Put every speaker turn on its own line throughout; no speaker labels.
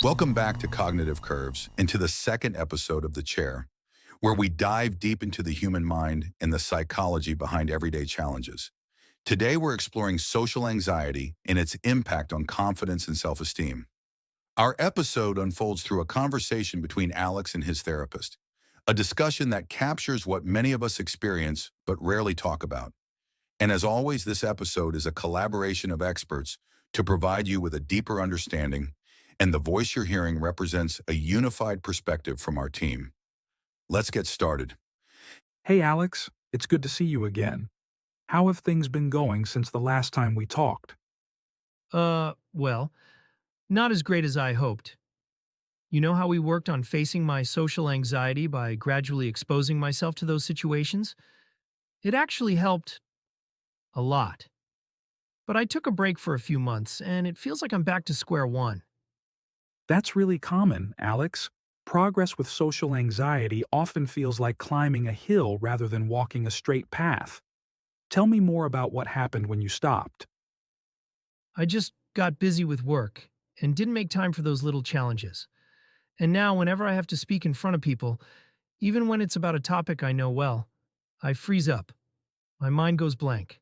Welcome back to Cognitive Curves and to the second episode of The Chair, where we dive deep into the human mind and the psychology behind everyday challenges. Today, we're exploring social anxiety and its impact on confidence and self-esteem. Our episode unfolds through a conversation between Alex and his therapist, a discussion that captures what many of us experience but rarely talk about. And as always, this episode is a collaboration of experts to provide you with a deeper understanding, and the voice you're hearing represents a unified perspective from our team. Let's get started.
Hey Alex, it's good to see you again. How have things been going since the last time we talked?
Well, not as great as I hoped. You know how we worked on facing my social anxiety by gradually exposing myself to those situations? It actually helped a lot. But I took a break for a few months, and it feels like I'm back to square one.
That's really common, Alex. Progress with social anxiety often feels like climbing a hill rather than walking a straight path. Tell me more about what happened when you stopped.
I just got busy with work and didn't make time for those little challenges. And now, whenever I have to speak in front of people, even when it's about a topic I know well, I freeze up. My mind goes blank.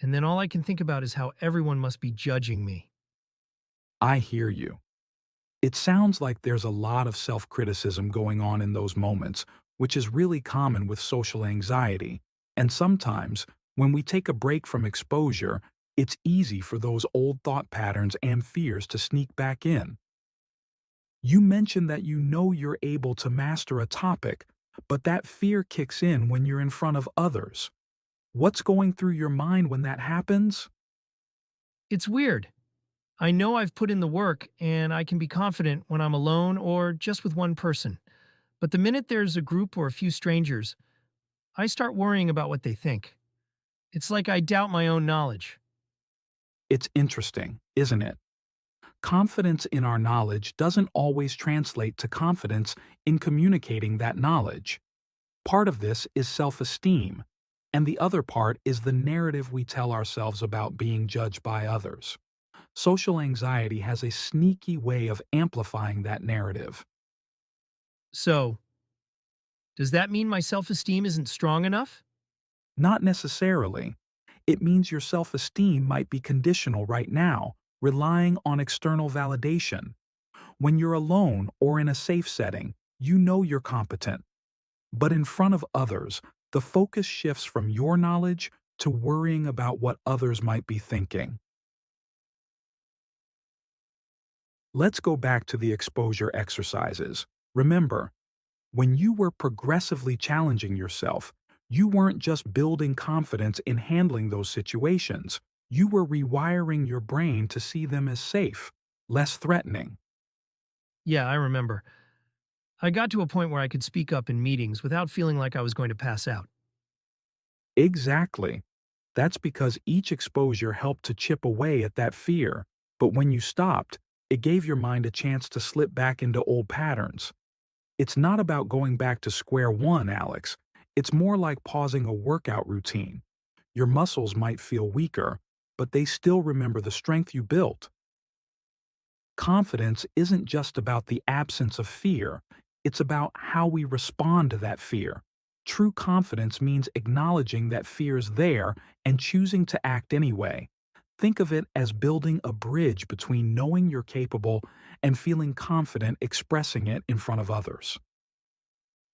And then all I can think about is how everyone must be judging me.
I hear you. It sounds like there's a lot of self-criticism going on in those moments, which is really common with social anxiety. And sometimes, when we take a break from exposure, it's easy for those old thought patterns and fears to sneak back in. You mentioned that you know you're able to master a topic, but that fear kicks in when you're in front of others. What's going through your mind when that happens?
It's weird. I know I've put in the work and I can be confident when I'm alone or just with one person. But the minute there's a group or a few strangers, I start worrying about what they think. It's like I doubt my own knowledge.
It's interesting, isn't it? Confidence in our knowledge doesn't always translate to confidence in communicating that knowledge. Part of this is self-esteem, and the other part is the narrative we tell ourselves about being judged by others. Social anxiety has a sneaky way of amplifying that narrative.
So, does that mean my self esteem isn't strong enough?
Not necessarily. It means your self-esteem might be conditional right now, relying on external validation. When you're alone or in a safe setting, you know you're competent. But in front of others, the focus shifts from your knowledge to worrying about what others might be thinking. Let's go back to the exposure exercises. Remember, when you were progressively challenging yourself, you weren't just building confidence in handling those situations. You were rewiring your brain to see them as safe, less threatening.
Yeah, I remember. I got to a point where I could speak up in meetings without feeling like I was going to pass out.
Exactly. That's because each exposure helped to chip away at that fear. But when you stopped, it gave your mind a chance to slip back into old patterns. It's not about going back to square one, Alex. It's more like pausing a workout routine. Your muscles might feel weaker, but they still remember the strength you built. Confidence isn't just about the absence of fear, it's about how we respond to that fear. True confidence means acknowledging that fear is there and choosing to act anyway. Think of it as building a bridge between knowing you're capable and feeling confident expressing it in front of others.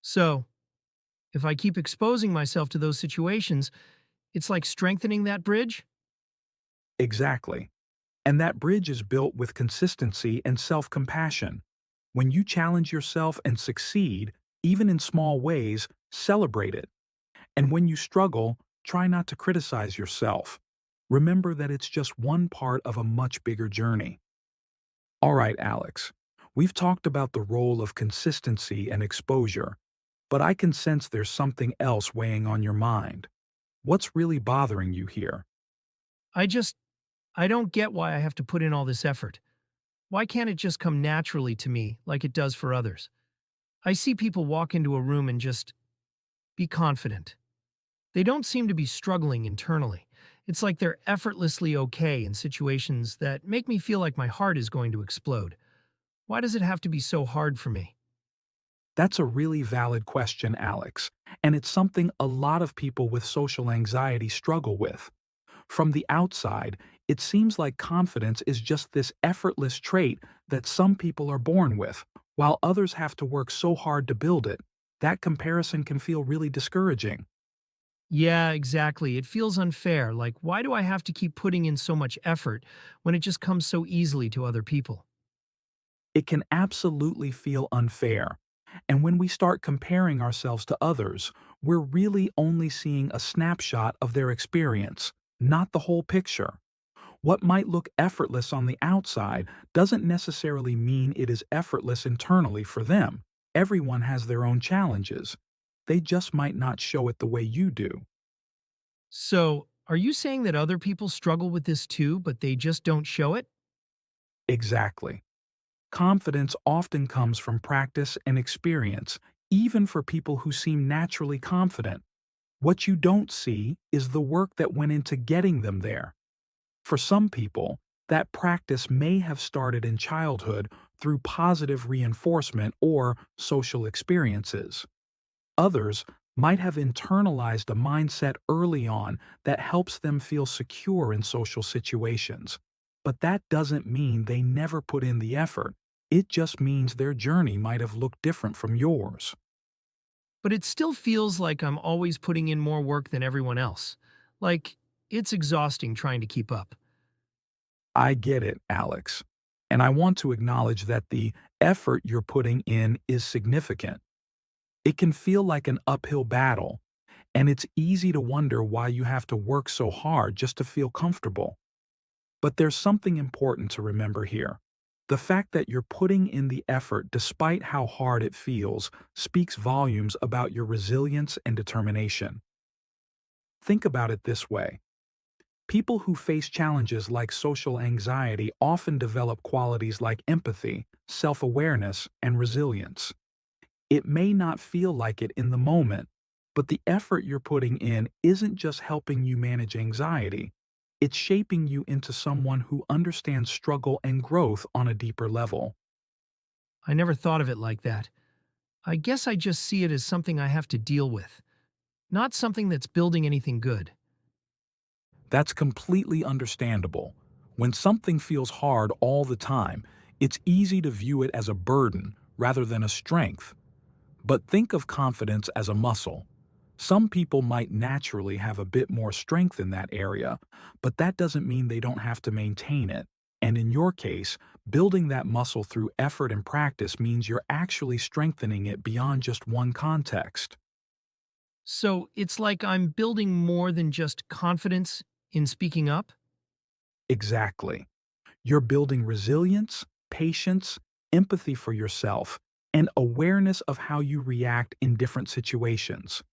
So, if I keep exposing myself to those situations, it's like strengthening that bridge?
Exactly. And that bridge is built with consistency and self-compassion. When you challenge yourself and succeed, even in small ways, celebrate it. And when you struggle, try not to criticize yourself. Remember that it's just one part of a much bigger journey. All right, Alex, we've talked about the role of consistency and exposure, but I can sense there's something else weighing on your mind. What's really bothering you here?
I just, I don't get why I have to put in all this effort. Why can't it just come naturally to me like it does for others? I see people walk into a room and just be confident. They don't seem to be struggling internally. It's like they're effortlessly okay in situations that make me feel like my heart is going to explode. Why does it have to be so hard for me?
That's a really valid question, Alex, and it's something a lot of people with social anxiety struggle with. From the outside, it seems like confidence is just this effortless trait that some people are born with, while others have to work so hard to build it. That comparison can feel really discouraging.
Yeah, exactly. It feels unfair. Like, why do I have to keep putting in so much effort when it just comes so easily to other people?
It can absolutely feel unfair. And when we start comparing ourselves to others, we're really only seeing a snapshot of their experience, not the whole picture. What might look effortless on the outside doesn't necessarily mean it is effortless internally for them. Everyone has their own challenges. They just might not show it the way you do.
So, are you saying that other people struggle with this too, but they just don't show it?
Exactly. Confidence often comes from practice and experience, even for people who seem naturally confident. What you don't see is the work that went into getting them there. For some people, that practice may have started in childhood through positive reinforcement or social experiences. Others might have internalized a mindset early on that helps them feel secure in social situations. But that doesn't mean they never put in the effort. It just means their journey might have looked different from yours.
But it still feels like I'm always putting in more work than everyone else. Like, it's exhausting trying to keep up.
I get it, Alex. And I want to acknowledge that the effort you're putting in is significant. It can feel like an uphill battle, and it's easy to wonder why you have to work so hard just to feel comfortable. But there's something important to remember here. The fact that you're putting in the effort despite how hard it feels speaks volumes about your resilience and determination. Think about it this way. People who face challenges like social anxiety often develop qualities like empathy, self-awareness, and resilience. It may not feel like it in the moment, but the effort you're putting in isn't just helping you manage anxiety. It's shaping you into someone who understands struggle and growth on a deeper level.
I never thought of it like that. I guess I just see it as something I have to deal with, not something that's building anything good.
That's completely understandable. When something feels hard all the time, it's easy to view it as a burden rather than a strength. But think of confidence as a muscle. Some people might naturally have a bit more strength in that area, but that doesn't mean they don't have to maintain it. And in your case, building that muscle through effort and practice means you're actually strengthening it beyond just one context.
So it's like I'm building more than just confidence in speaking up?
Exactly. You're building resilience, patience, empathy for yourself, and awareness of how you react in different situations.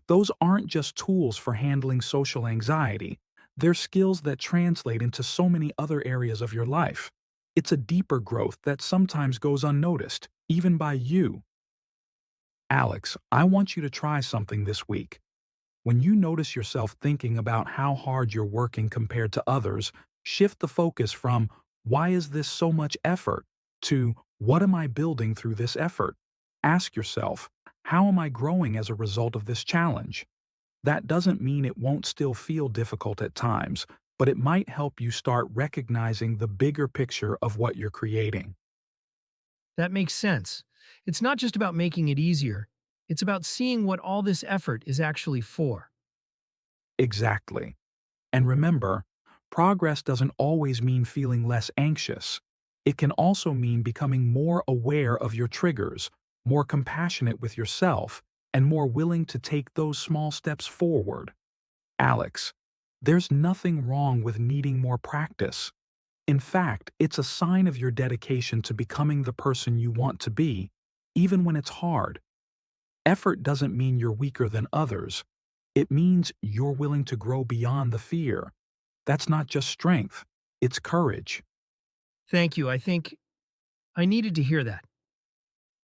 Those aren't just tools for handling social anxiety, they're skills that translate into so many other areas of your life. It's a deeper growth that sometimes goes unnoticed, even by you. Alex, I want you to try something this week. When you notice yourself thinking about how hard you're working compared to others, shift the focus from, why is this so much effort, to, what am I building through this effort? Ask yourself, how am I growing as a result of this challenge? That doesn't mean it won't still feel difficult at times, but it might help you start recognizing the bigger picture of what you're creating.
That makes sense. It's not just about making it easier, it's about seeing what all this effort is actually for.
Exactly. And remember, progress doesn't always mean feeling less anxious. It can also mean becoming more aware of your triggers, more compassionate with yourself, and more willing to take those small steps forward. Alex, there's nothing wrong with needing more practice. In fact, it's a sign of your dedication to becoming the person you want to be, even when it's hard. Effort doesn't mean you're weaker than others. It means you're willing to grow beyond the fear. That's not just strength, it's courage.
Thank you. I think I needed to hear that.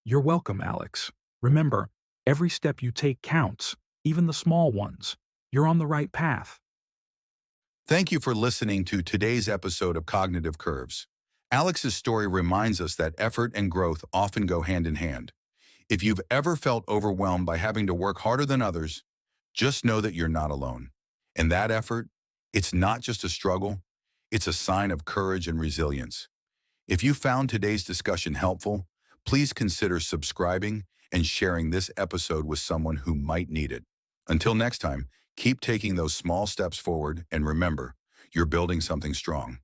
You're welcome, Alex. Remember, every step you take counts, even the small ones. You're on the right path.
Thank you for listening to today's episode of Cognitive Curves. Alex's story reminds us that effort and growth often go hand in hand. If you've ever felt overwhelmed by having to work harder than others, just know that you're not alone. And that effort, it's not just a struggle, it's a sign of courage and resilience. If you found today's discussion helpful, please consider subscribing and sharing this episode with someone who might need it. Until next time, keep taking those small steps forward and remember, you're building something strong.